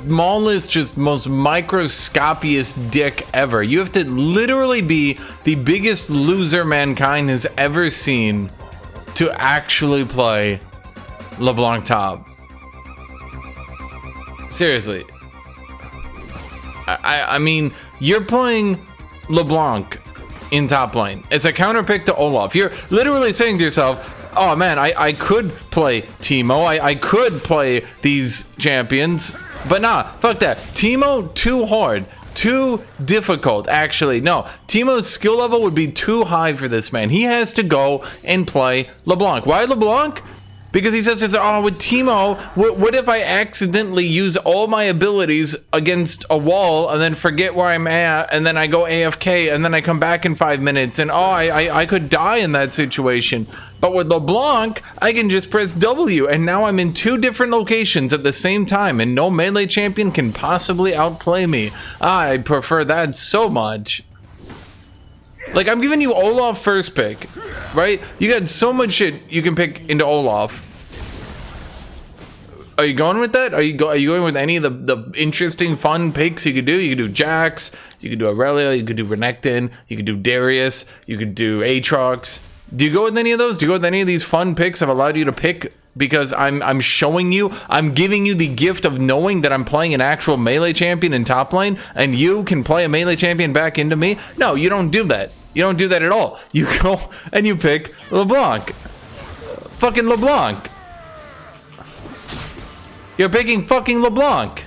smallest, just most microscopiest dick ever. You have to literally be the biggest loser mankind has ever seen to actually play LeBlanc top. Seriously. I mean, you're playing LeBlanc in top lane. It's a counter pick to Olaf. You're literally saying to yourself, oh man, I could play Teemo. I could play these champions. But nah, fuck that. Teemo, too hard. Too difficult, actually. No, Teemo's skill level would be too high for this man. He has to go and play LeBlanc. Why LeBlanc? Because he says, oh, with Teemo, what if I accidentally use all my abilities against a wall and then forget where I'm at, and then I go AFK, and then I come back in 5 minutes, and oh, I could die in that situation. But with LeBlanc, I can just press W, and now I'm in 2 different locations at the same time, and no melee champion can possibly outplay me. I prefer that so much. Like, I'm giving you Olaf first pick, right? You got so much shit you can pick into Olaf. Are you going with that? Are you going with any of the interesting, fun picks you could do? You could do Jax, you could do Aurelia, you could do Renekton, you could do Darius, you could do Aatrox. Do you go with any of those? Do you go with any of these fun picks I've allowed you to pick? Because I'm showing you, I'm giving you the gift of knowing that I'm playing an actual melee champion in top lane, and you can play a melee champion back into me? No, you don't do that. You don't do that at all. You go and you pick LeBlanc. Fucking LeBlanc. You're picking fucking LeBlanc.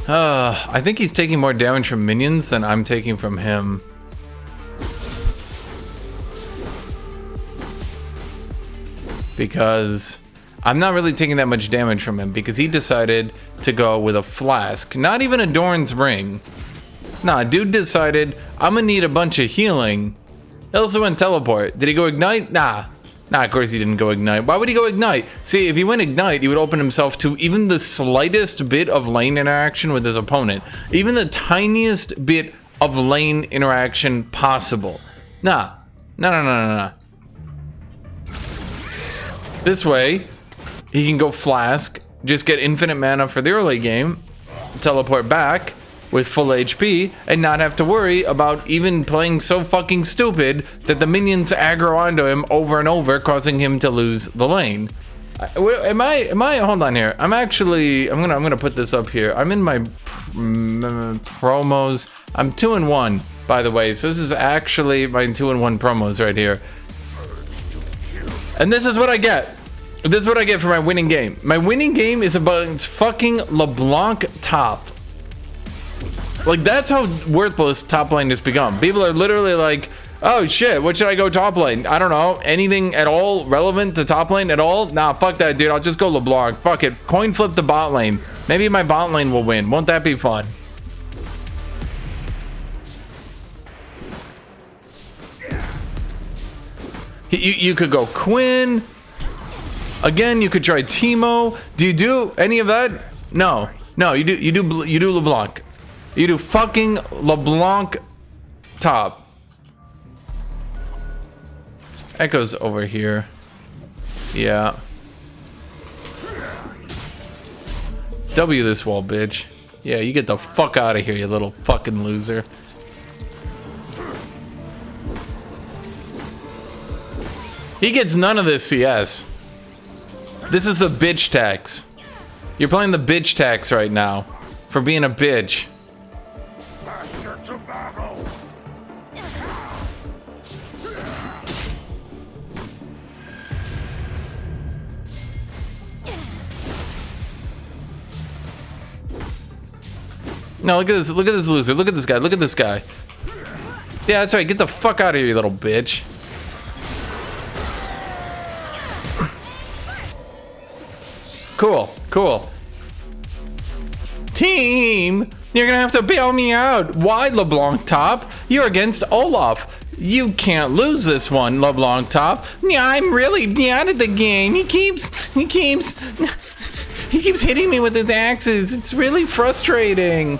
I think he's taking more damage from minions than I'm taking from him. Because I'm not really taking that much damage from him, because he decided to go with a flask. Not even a Doran's ring. Nah, dude decided, I'm gonna need a bunch of healing. He also went teleport. Did he go ignite? Nah, of course he didn't go ignite. Why would he go ignite? See, if he went ignite, he would open himself to even the slightest bit of lane interaction with his opponent. Even the tiniest bit of lane interaction possible. Nah. This way, he can go flask, just get infinite mana for the early game, teleport back with full HP, and not have to worry about even playing so fucking stupid that the minions aggro onto him over and over, causing him to lose the lane. Am I hold on here. I'm gonna put this up here. I'm in my promos. I'm 2-1, by the way, so this is actually my 2-1 promos right here. And this is what I get. This is what I get for my winning game. My winning game is about fucking LeBlanc top. Like, that's how worthless top lane has become. People are literally like, oh shit, what should I go top lane? I don't know, anything at all relevant to top lane at all? Nah, fuck that, dude, I'll just go LeBlanc. Fuck it, coin flip the bot lane. Maybe my bot lane will win. Won't that be fun? You could go Quinn. Again, you could try Teemo. Do you do any of that? No, you do LeBlanc. You do fucking LeBlanc top. Echo's over here. Yeah. W this wall, bitch. Yeah, you get the fuck out of here, you little fucking loser. He gets none of this CS. This is the bitch tax. You're playing the bitch tax right now for being a bitch. No, look at this loser. Look at this guy. Look at this guy. Yeah, that's right. Get the fuck out of here, you little bitch. Cool. Team, you're gonna have to bail me out. Why, LeBlanc top? You're against Olaf. You can't lose this one, LeBlanc top. Yeah, I'm really bad at the game. He keeps hitting me with his axes. It's really frustrating.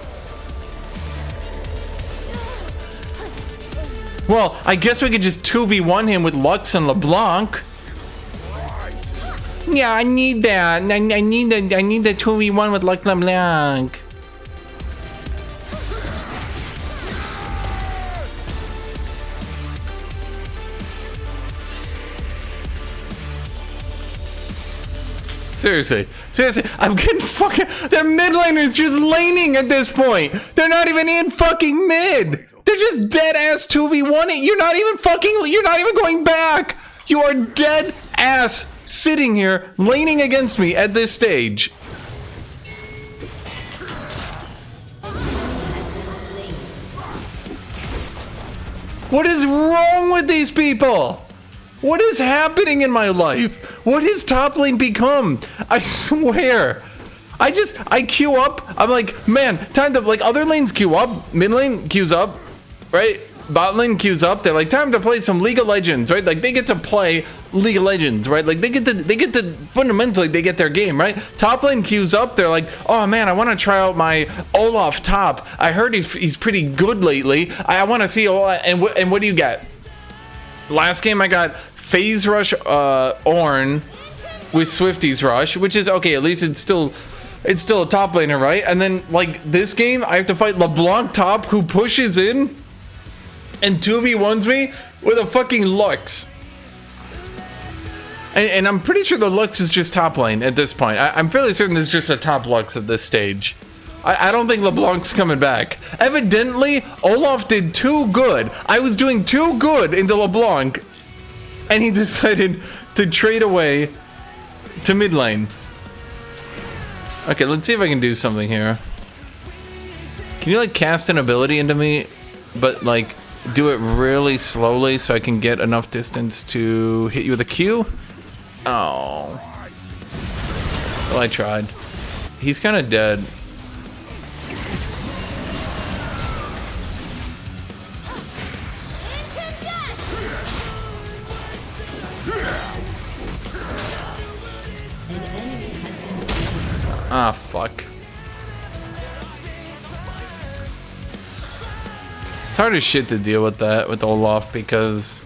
Well, I guess we could just 2v1 him with Lux and LeBlanc. Yeah, I need that. I need the 2v1 with Lux and LeBlanc. Seriously, I'm getting fucking. Their mid laners just laning at this point. They're not even in fucking mid. They're just dead ass 2v1. You're not even going back. You are dead ass sitting here laning against me at this stage. What is wrong with these people? What is happening in my life? What has top lane become? I swear. I queue up. I'm like, man, time to, like, other lanes queue up. Mid lane queues up, right? Bot lane queues up. They're like, time to play some League of Legends, right? Like, they get to play League of Legends, right? Like, they get to fundamentally, they get their game, right? Top lane queues up. They're like, oh man, I want to try out my Olaf top. I heard he's pretty good lately. I want to see Olaf. And what do you get? Last game I got Phase Rush Ornn with Swifty's Rush, which is okay, at least it's still a top laner, right? And then like this game I have to fight LeBlanc top who pushes in and 2v1s me with a fucking Lux. And I'm pretty sure the Lux is just top lane at this point. I'm fairly certain it's just a top Lux at this stage. I don't think LeBlanc's coming back. Evidently, Olaf did too good. I was doing too good into LeBlanc, and he decided to trade away to mid lane. Okay, let's see if I can do something here. Can you like cast an ability into me, but like do it really slowly so I can get enough distance to hit you with a Q? Oh. Well, I tried. He's kind of dead. Ah, fuck. It's hard as shit to deal with that with Olaf because,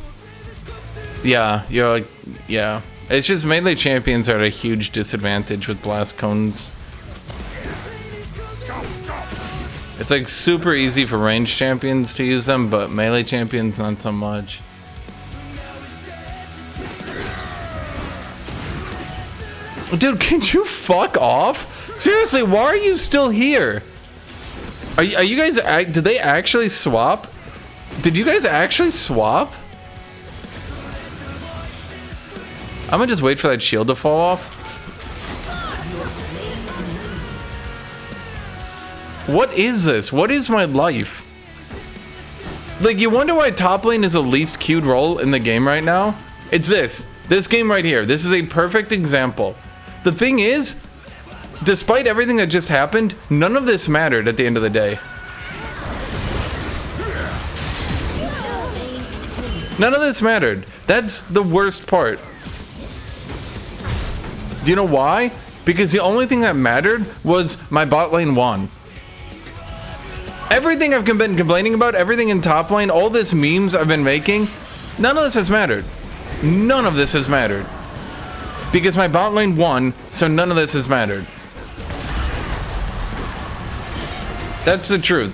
yeah, you're like, yeah. It's just melee champions are at a huge disadvantage with blast cones. It's like super easy for ranged champions to use them, but melee champions not so much. Dude, can you fuck off? Seriously, why are you still here? Are you guys, did they actually swap? Did you guys actually swap? I'm gonna just wait for that shield to fall off. What is this? What is my life? Like, you wonder why top lane is the least queued role in the game right now? It's this game right here. This is a perfect example. The thing is, despite everything that just happened, none of this mattered at the end of the day. None of this mattered. That's the worst part. Do you know why? Because the only thing that mattered was my bot lane won. Everything I've been complaining about, everything in top lane, all this memes I've been making, none of this has mattered. None of this has mattered. Because my bot lane won, so none of this has mattered. That's the truth.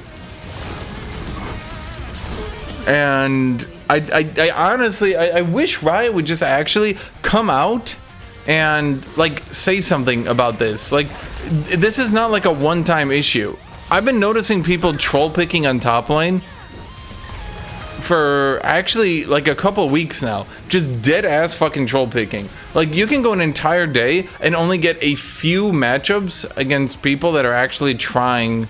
And I honestly, I wish Riot would just actually come out and like say something about this. Like, this is not like a one-time issue. I've been noticing people troll picking on top lane for actually like a couple weeks now. Just dead ass fucking troll picking. Like, you can go an entire day and only get a few matchups against people that are actually trying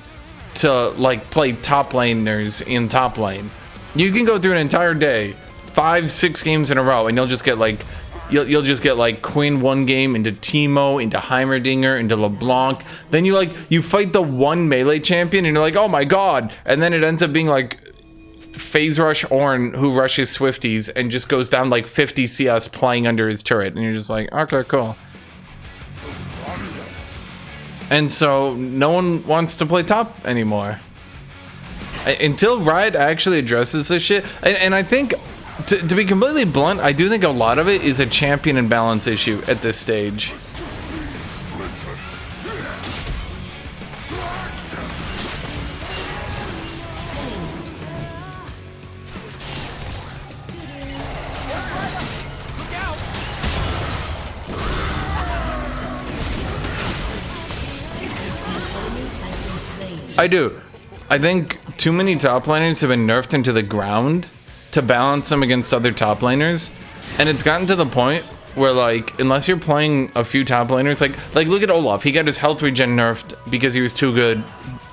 to like play top laners in top lane. You can go through an entire day, 5-6 games in a row, and you'll just get like you'll just get like Quinn one game into Teemo, into Heimerdinger, into LeBlanc. Then you fight the one melee champion and you're like, oh my god, and then it ends up being like Phase Rush Ornn who rushes Swifties and just goes down like 50 CS playing under his turret, and you're just like, okay, cool. And so no one wants to play top anymore. Until Riot actually addresses this shit, and I think, to be completely blunt, I do think a lot of it is a champion and balance issue at this stage. I do. I think too many top laners have been nerfed into the ground to balance them against other top laners, and it's gotten to the point where, like, unless you're playing a few top laners, like look at Olaf, he got his health regen nerfed because he was too good,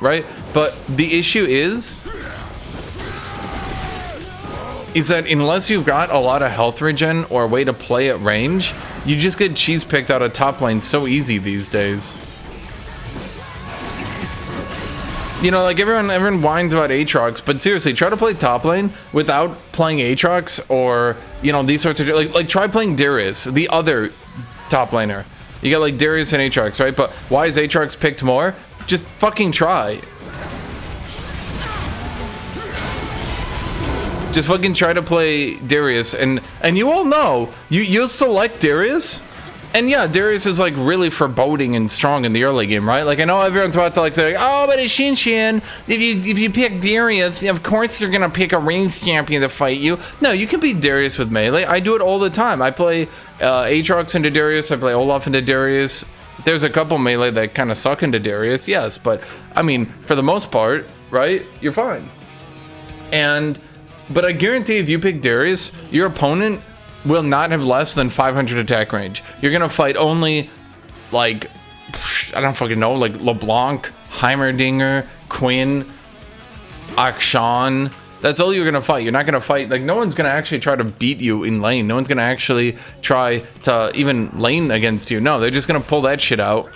right? But the issue is that unless you've got a lot of health regen or a way to play at range, you just get cheese picked out of top lane so easy these days. You know, like everyone whines about Aatrox, but seriously, try to play top lane without playing Aatrox, or, you know, these sorts of, like try playing Darius, the other top laner. You got like Darius and Aatrox, right? But why is Aatrox picked more? Just fucking try. Just fucking try to play Darius, and you all know you'll select Darius. And yeah, Darius is like really foreboding and strong in the early game, right? Like, I know everyone's about to like say, oh, but Hashinshin, if you pick Darius, of course you're gonna pick a ranged champion to fight you. No, you can beat Darius with melee. I do it all the time. I play Aatrox into Darius. I play Olaf into Darius. There's a couple melee that kind of suck into Darius, yes, but I mean, for the most part, right? You're fine. But I guarantee if you pick Darius, your opponent will not have less than 500 attack range. You're gonna fight only, like, I don't fucking know, like LeBlanc, Heimerdinger, Quinn, Akshan. That's all you're gonna fight. You're not gonna fight, like, no one's gonna actually try to beat you in lane. No one's gonna actually try to even lane against you. No, they're just gonna pull that shit out.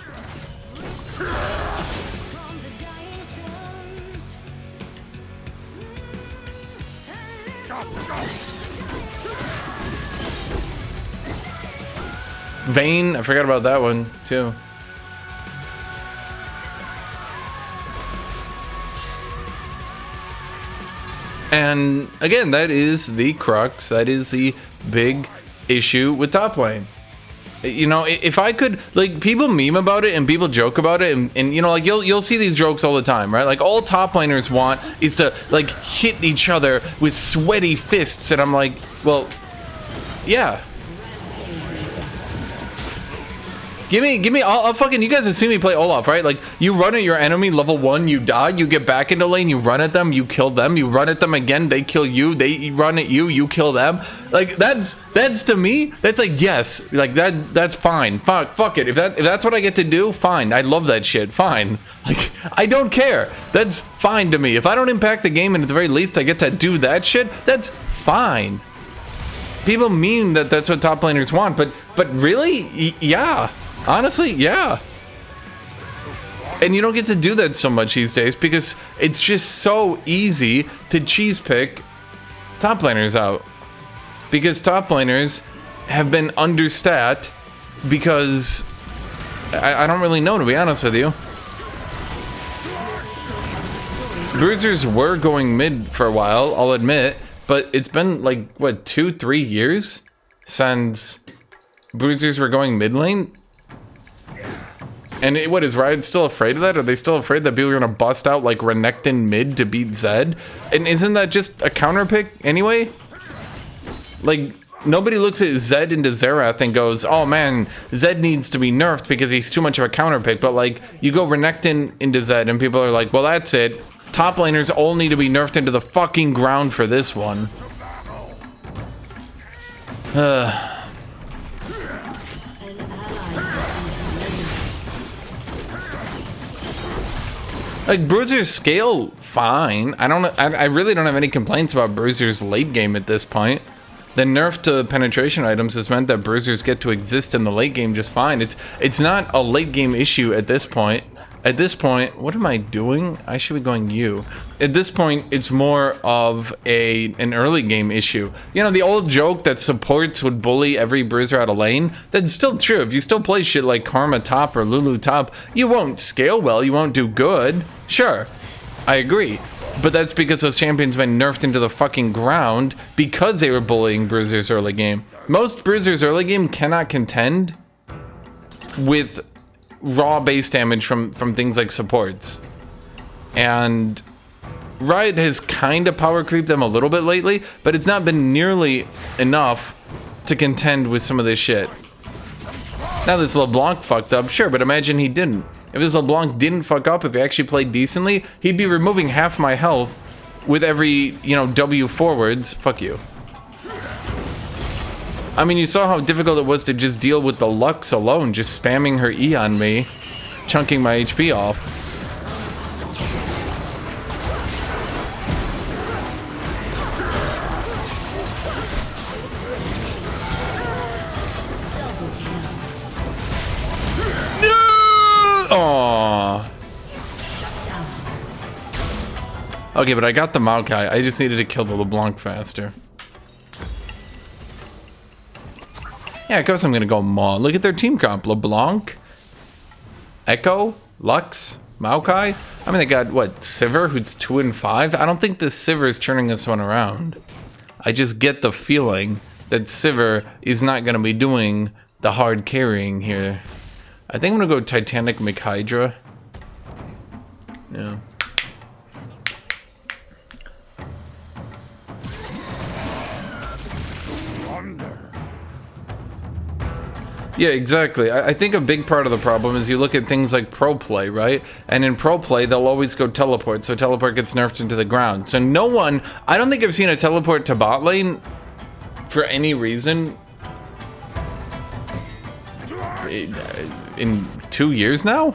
Vayne, I forgot about that one too. And again, that is the crux. That is the big issue with top lane. You know, if I could, like, people meme about it and people joke about it, and you know, like, you'll see these jokes all the time, right? Like, all top laners want is to like hit each other with sweaty fists, and I'm like, well, yeah. Give me, I'll fucking, you guys have seen me play Olaf, right? Like, you run at your enemy, level 1, you die, you get back into lane, you run at them, you kill them, you run at them again, they kill you, they run at you, you kill them. Like, that's to me, that's like, yes, like, that's fine. Fuck it. If that's what I get to do, fine. I love that shit, fine. Like, I don't care. That's fine to me. If I don't impact the game and at the very least I get to do that shit, that's fine. People mean that that's what top laners want, but really? Yeah. Honestly, yeah. And you don't get to do that so much these days because it's just so easy to cheese pick top laners out. Because top laners have been understat because I don't really know, to be honest with you. Bruisers were going mid for a while, I'll admit, but it's been like, what, 2-3 years since Bruisers were going mid lane? And what, is Riot still afraid of that? Are they still afraid that people are gonna bust out like Renekton mid to beat Zed? And isn't that just a counter pick anyway? Like, nobody looks at Zed into Xerath and goes, oh man, Zed needs to be nerfed because he's too much of a counter pick. But like, you go Renekton into Zed and people are like, well, that's it. Top laners all need to be nerfed into the fucking ground for this one. Like, Bruiser's scale, fine. I really don't have any complaints about Bruiser's late game at this point. The nerf to penetration items has meant that Bruisers get to exist in the late game just fine. It's not a late game issue at this point. At this point, what am I doing? I should be going you. At this point, it's more of an early game issue. You know, the old joke that supports would bully every bruiser out of lane? That's still true. If you still play shit like Karma top or Lulu top, you won't scale well, you won't do good. Sure, I agree. But that's because those champions been nerfed into the fucking ground because they were bullying bruisers early game. Most bruisers early game cannot contend with raw base damage from things like supports. And Riot has kind of power creeped them a little bit lately, but it's not been nearly enough to contend with some of this shit. Now this LeBlanc fucked up, sure, but imagine he didn't. If this LeBlanc didn't fuck up, if he actually played decently, he'd be removing half my health with every, you know, W forwards. Fuck you. I mean, you saw how difficult it was to just deal with the Lux alone, just spamming her E on me, chunking my HP off. Okay, but I got the Maokai. I just needed to kill the LeBlanc faster. Yeah, of course I'm gonna go Maw. Look at their team comp. LeBlanc, Echo, Lux, Maokai. I mean, they got, what, Sivir, who's 2 and 5? I don't think the Sivir is turning this one around. I just get the feeling that Sivir is not gonna be doing the hard carrying here. I think I'm gonna go Titanic McHydra. Yeah. Yeah, exactly. I think a big part of the problem is you look at things like pro play, right? And in pro play, they'll always go teleport, so teleport gets nerfed into the ground. So no one, I don't think I've seen a teleport to bot lane for any reason in 2 years now?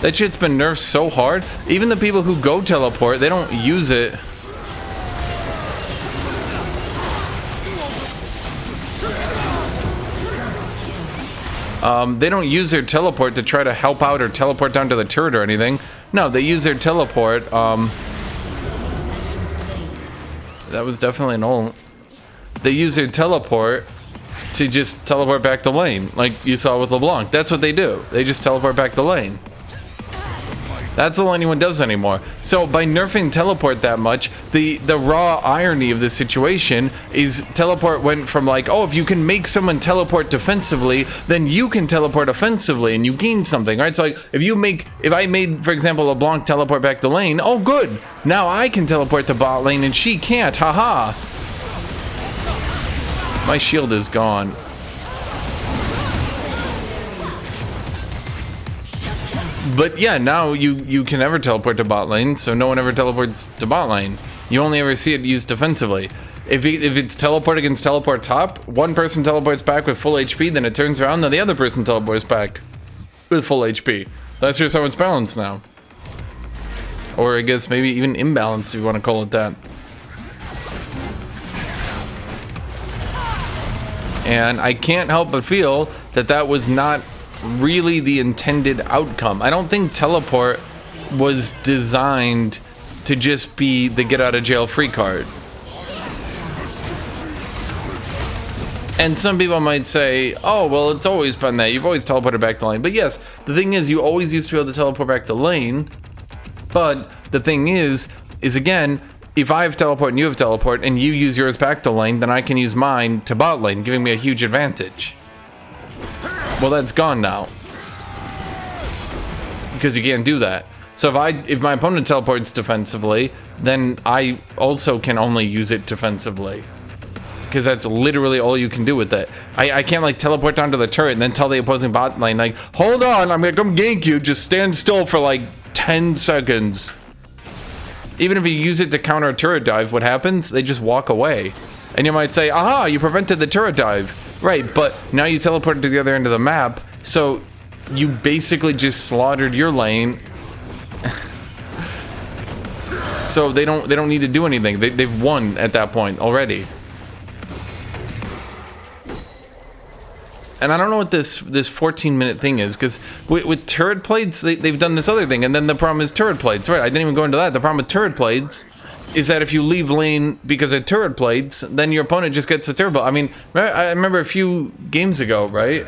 That shit's been nerfed so hard. Even the people who go teleport, they don't use it. They don't use their teleport to try to help out or teleport down to the turret or anything. No, they use their teleport. That was definitely an ult. They use their teleport to just teleport back to lane, like you saw with LeBlanc. That's what they do. They just teleport back to lane. That's all anyone does anymore. So by nerfing teleport that much, the raw irony of this situation is teleport went from like, oh, if you can make someone teleport defensively, then you can teleport offensively and you gain something, right? So like if I made, for example, LeBlanc teleport back to lane, oh good, now I can teleport to bot lane and she can't, haha. My shield is gone. But yeah, now you can never teleport to bot lane, so no one ever teleports to bot lane. You only ever see it used defensively. If it's teleport against teleport top, one person teleports back with full HP, then it turns around, then the other person teleports back with full HP. That's just how it's balanced now. Or I guess maybe even imbalanced, if you want to call it that. And I can't help but feel that that was not really the intended outcome. I don't think teleport was designed to just be the get out of jail free card. And some people might say, oh, well, it's always been that. You've always teleported back to lane. But yes, the thing is, you always used to be able to teleport back to lane. But the thing is again, if I have teleport and you have teleport and you use yours back to lane, then I can use mine to bot lane, giving me a huge advantage. Well, that's gone now. Because you can't do that. So if my opponent teleports defensively, then I also can only use it defensively. Because that's literally all you can do with it. I can't like teleport down to the turret and then tell the opposing bot lane like, hold on, I'm gonna come gank you, just stand still for like 10 seconds. Even if you use it to counter a turret dive, what happens? They just walk away. And you might say, aha, you prevented the turret dive. Right, but now you teleported to the other end of the map, so you basically just slaughtered your lane. So they don't need to do anything. They've won at that point already. And I don't know what this 14-minute thing is, because with turret plates, they've done this other thing, and then the problem is turret plates. Right, I didn't even go into that. The problem with turret plates is that if you leave lane because of turret plates, then your opponent just gets a turret plate. I mean, I remember a few games ago, right?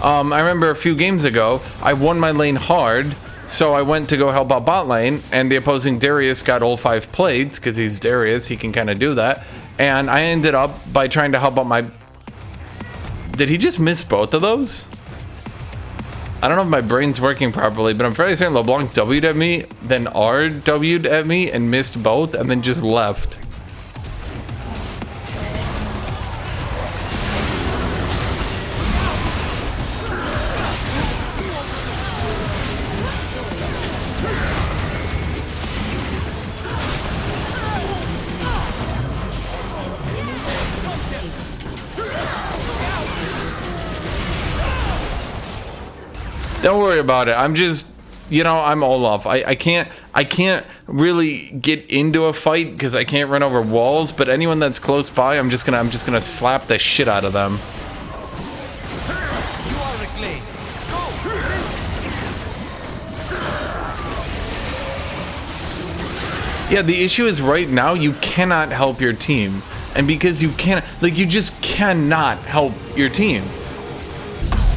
I remember a few games ago, I won my lane hard, So I went to go help out bot lane, and the opposing Darius got all 5 plates, because he's Darius, he can kind of do that. And I ended up by trying to help out my... Did he just miss both of those? I don't know if my brain's working properly, but I'm fairly certain LeBlanc W'd at me, then R W'd at me, and missed both, and then just left. Don't worry about it. I'm just, you know, I'm Olaf. I can't really get into a fight because I can't run over walls. But anyone that's close by, I'm just gonna slap the shit out of them. Yeah, the issue is right now you cannot help your team, and because you can't, like, you just cannot help your team.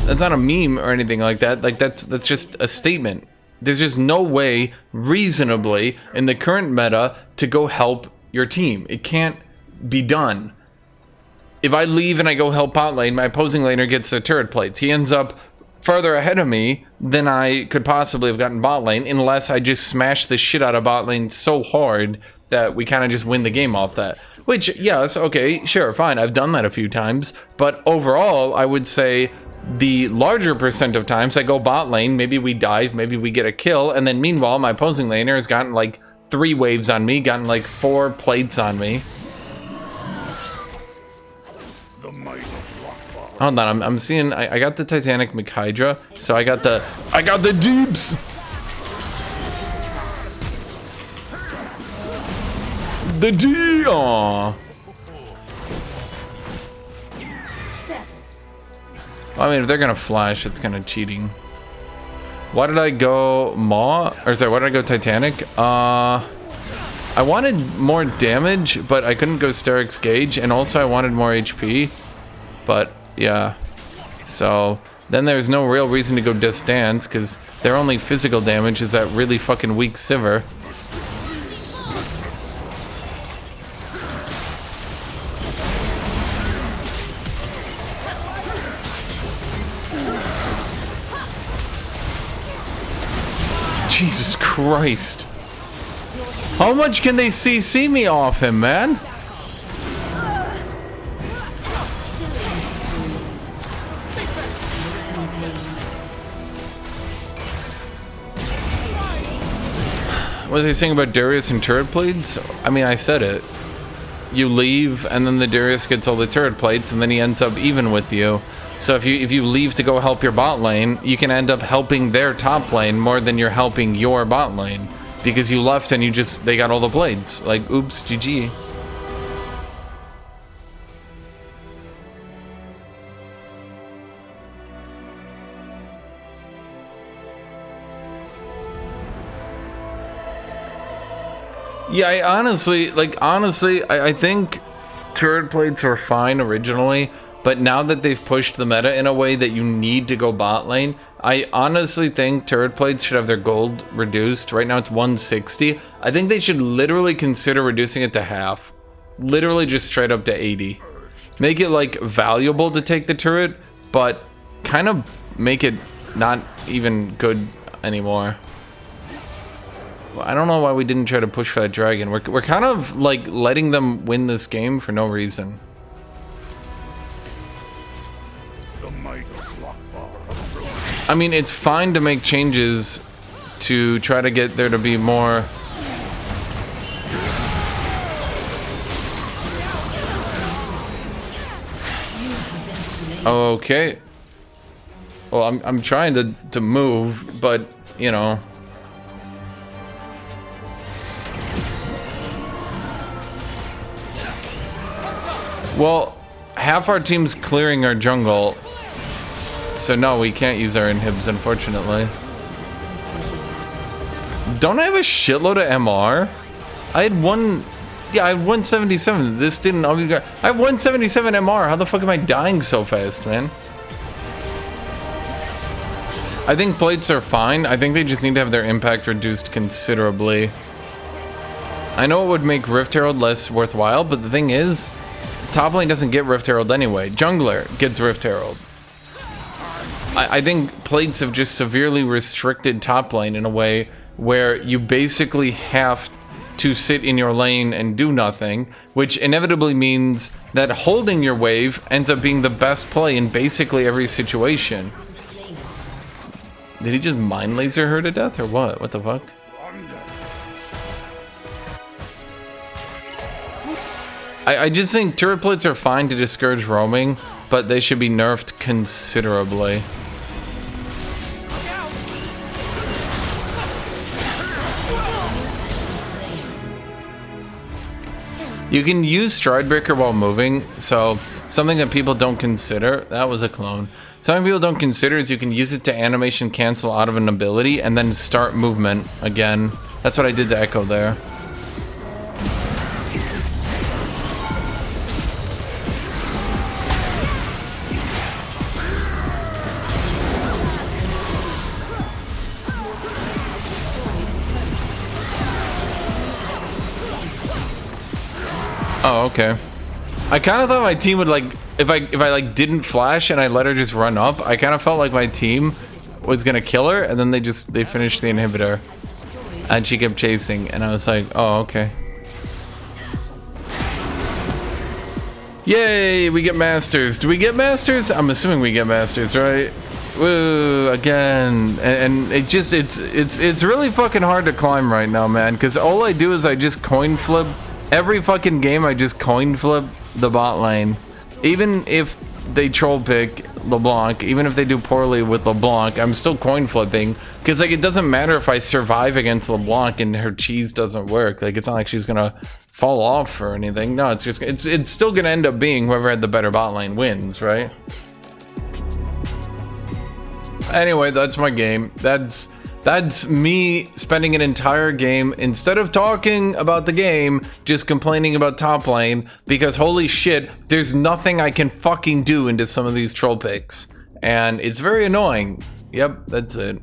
That's not a meme or anything like that. Like, that's just a statement. There's just no way, reasonably, in the current meta, to go help your team. It can't be done. If I leave and I go help bot lane, my opposing laner gets the turret plates. He ends up further ahead of me than I could possibly have gotten bot lane, unless I just smash the shit out of bot lane so hard that we kind of just win the game off that. Which, yes, okay, sure, fine. I've done that a few times. But overall, I would say... the larger percent of times I go bot lane, maybe we dive, maybe we get a kill, and then meanwhile my opposing laner has gotten like 3 waves on me, gotten like 4 plates on me. Hold on, I'm seeing, I got the Titanic McHydra, so I got the deeps! The D, aww. I mean, if they're gonna flash, it's kind of cheating. Why did I go Maw? Or sorry, why did I go Titanic? I wanted more damage, but I couldn't go Sterix Gauge, and also I wanted more HP. But, yeah. So, then there's no real reason to go Distance, because their only physical damage is that really fucking weak Sivir. Jesus Christ. How much can they CC me off him, man? What was he saying about Darius and turret plates? I mean, I said it. You leave, and then the Darius gets all the turret plates, and then he ends up even with you. So if you leave to go help your bot lane, you can end up helping their top lane more than you're helping your bot lane. Because you left and they got all the blades. Like, oops, GG. Yeah, I think turret plates were fine originally. But now that they've pushed the meta in a way that you need to go bot lane, I honestly think turret plates should have their gold reduced. Right now it's 160. I think they should literally consider reducing it to half. Literally just straight up to 80. Make it like valuable to take the turret, but kind of make it not even good anymore. I don't know why we didn't try to push for that dragon. We're kind of like letting them win this game for no reason. I mean, it's fine to make changes to try to get there to be more... Okay. Well, I'm trying to move, but, you know... Well, half our team's clearing our jungle. So no, we can't use our inhibs, unfortunately. Don't I have a shitload of MR? I had 177. This didn't... I have 177 MR. How the fuck am I dying so fast, man? I think plates are fine. I think they just need to have their impact reduced considerably. I know it would make Rift Herald less worthwhile, but the thing is, top lane doesn't get Rift Herald anyway. Jungler gets Rift Herald. I think plates have just severely restricted top lane in a way where you basically have to sit in your lane and do nothing, which inevitably means that holding your wave ends up being the best play in basically every situation. Did he just mind laser her to death or what? What the fuck? I just think turret plates are fine to discourage roaming, but they should be nerfed considerably. You can use Stride Breaker while moving, so something that people don't consider, that was a clone. Something people don't consider is you can use it to animation cancel out of an ability and then start movement again. That's what I did to Echo there. Oh, okay. I kind of thought my team would like, if I like didn't flash and I let her just run up, I kind of felt like my team was gonna kill her, and then they finished the inhibitor, and she kept chasing, and I was like, oh, okay. Yay, we get masters. Do we get masters? I'm assuming we get masters, right? Woo, again. And it just, it's really fucking hard to climb right now, man, because all I do is I just coin flip. Every fucking game I just coin flip the bot lane. Even if they troll pick LeBlanc, even if they do poorly with LeBlanc, I'm still coin flipping. Because like it doesn't matter if I survive against LeBlanc and her cheese doesn't work. Like it's not like she's gonna fall off or anything. No, it's just it's still gonna end up being whoever had the better bot lane wins, right? Anyway, that's my game. That's me spending an entire game, instead of talking about the game, just complaining about top lane, because holy shit, there's nothing I can fucking do into some of these troll picks. And it's very annoying. Yep, that's it.